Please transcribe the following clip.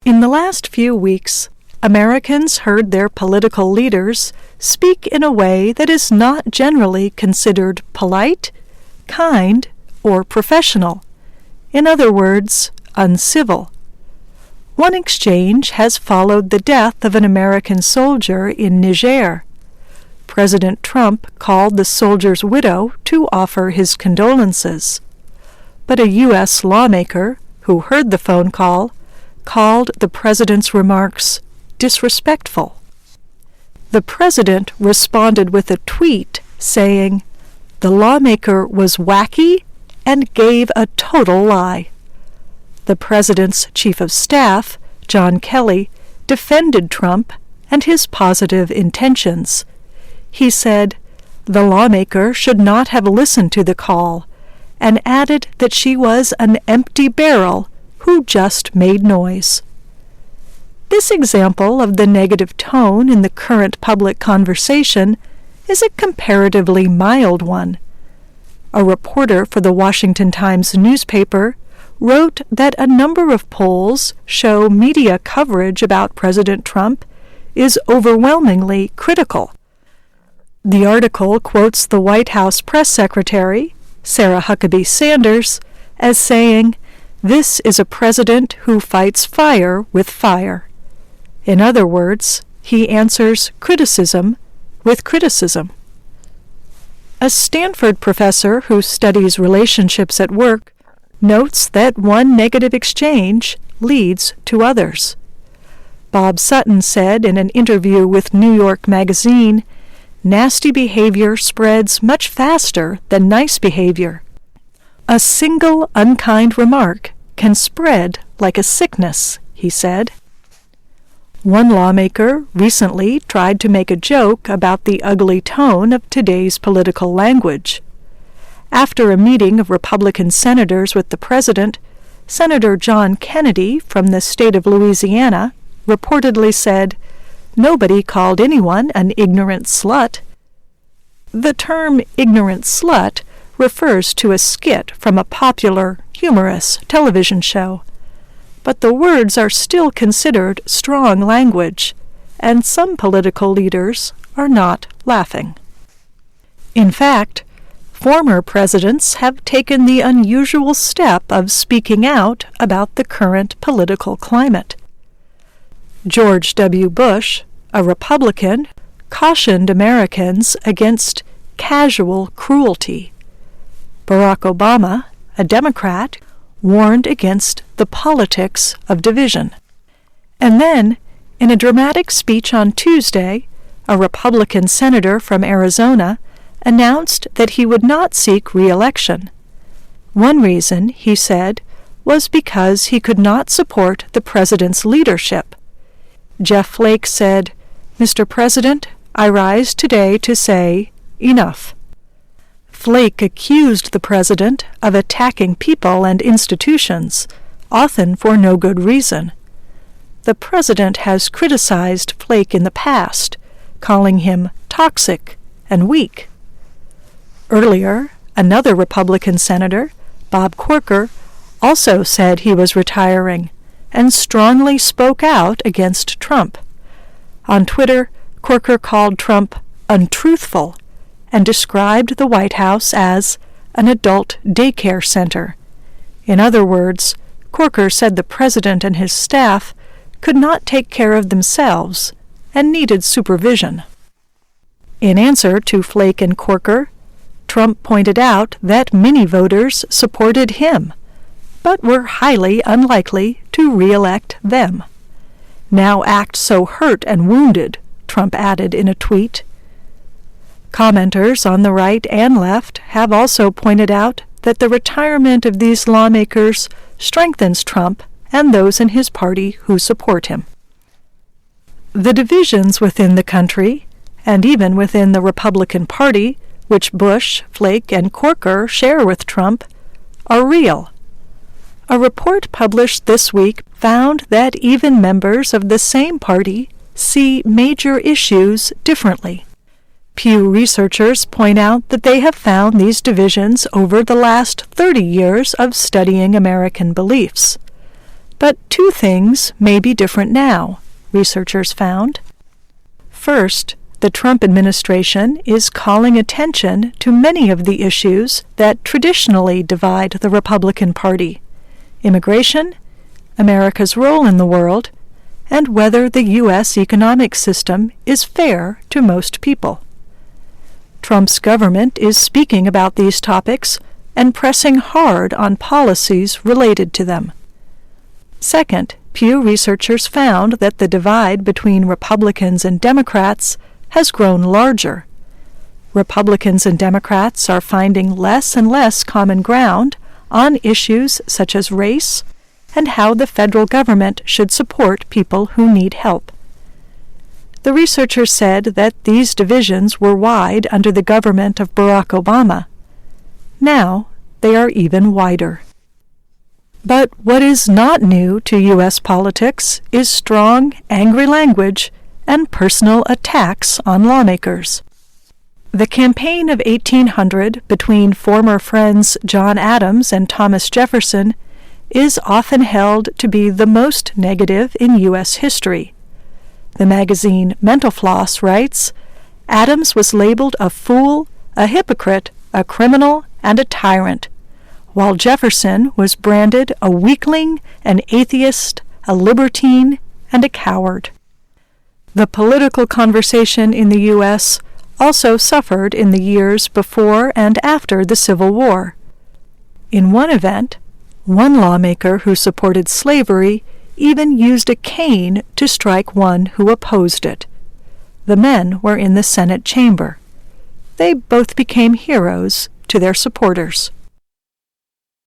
In the last few weeks, Americans heard their political leaders speak in a way that is not generally considered polite, kind, or professional. In other words, uncivil. One exchange has followed the death of an American soldier in Niger. President Trump called the soldier's widow to offer his condolences. But a U.S. lawmaker, who heard the phone call, called the president's remarks disrespectful. The president responded with a tweet saying, "The lawmaker was wacky and gave a total lie." The president's chief of staff, John Kelly, defended Trump and his positive intentions. He said, "The lawmaker should not have listened to the call," and added that she was an empty barrel who just made noise. This example of the negative tone in the current public conversation is a comparatively mild one. A reporter for the Washington Times newspaper wrote that a number of polls show media coverage about President Trump is overwhelmingly critical. The article quotes the White House press secretary, Sarah Huckabee Sanders, as saying, "This is a president who fights fire with fire." In other words, he answers criticism with criticism. A Stanford professor who studies relationships at work notes that one negative exchange leads to others. Bob Sutton said in an interview with New York Magazine, "Nasty behavior spreads much faster than nice behavior. A single unkind remark can spread like a sickness," he said. One lawmaker recently tried to make a joke about the ugly tone of today's political language. After a meeting of Republican senators with the president, Senator John Kennedy from the state of Louisiana reportedly said, "Nobody called anyone an ignorant slut." The term ignorant slut refers to a skit from a popular, humorous television show. But the words are still considered strong language, and some political leaders are not laughing. In fact, former presidents have taken the unusual step of speaking out about the current political climate. George W. Bush, a Republican, cautioned Americans against casual cruelty. Barack Obama, a Democrat, warned against the politics of division. And then, in a dramatic speech on Tuesday, a Republican senator from Arizona announced that he would not seek re-election. One reason, he said, was because he could not support the president's leadership. Jeff Flake said, "Mr. President, I rise today to say, enough." Flake accused the president of attacking people and institutions, often for no good reason. The president has criticized Flake in the past, calling him toxic and weak. Earlier, another Republican senator, Bob Corker, also said he was retiring and strongly spoke out against Trump. On Twitter, Corker called Trump untruthful and described the White House as an adult daycare center. In other words, Corker said the president and his staff could not take care of themselves and needed supervision. In answer to Flake and Corker, Trump pointed out that many voters supported him, but were highly unlikely to re-elect them. "Now act so hurt and wounded," Trump added in a tweet. Commenters on the right and left have also pointed out that the retirement of these lawmakers strengthens Trump and those in his party who support him. The divisions within the country, and even within the Republican Party, which Bush, Flake, and Corker share with Trump, are real. A report published this week found that even members of the same party see major issues differently. Pew researchers point out that they have found these divisions over the last 30 years of studying American beliefs. But two things may be different now, researchers found. First, the Trump administration is calling attention to many of the issues that traditionally divide the Republican Party: immigration, America's role in the world, and whether the U.S. economic system is fair to most people. Trump's government is speaking about these topics and pressing hard on policies related to them. Second, Pew researchers found that the divide between Republicans and Democrats has grown larger. Republicans and Democrats are finding less and less common ground on issues such as race and how the federal government should support people who need help. The researchers said that these divisions were wide under the government of Barack Obama. Now they are even wider. But what is not new to U.S. politics is strong, angry language and personal attacks on lawmakers. The campaign of 1800 between former friends John Adams and Thomas Jefferson is often held to be the most negative in U.S. history. The magazine Mental Floss writes, "Adams was labeled a fool, a hypocrite, a criminal, and a tyrant, while Jefferson was branded a weakling, an atheist, a libertine, and a coward." The political conversation in the U.S. also suffered in the years before and after the Civil War. In one event, one lawmaker who supported slavery even used a cane to strike one who opposed it. The men were in the Senate chamber. They both became heroes to their supporters.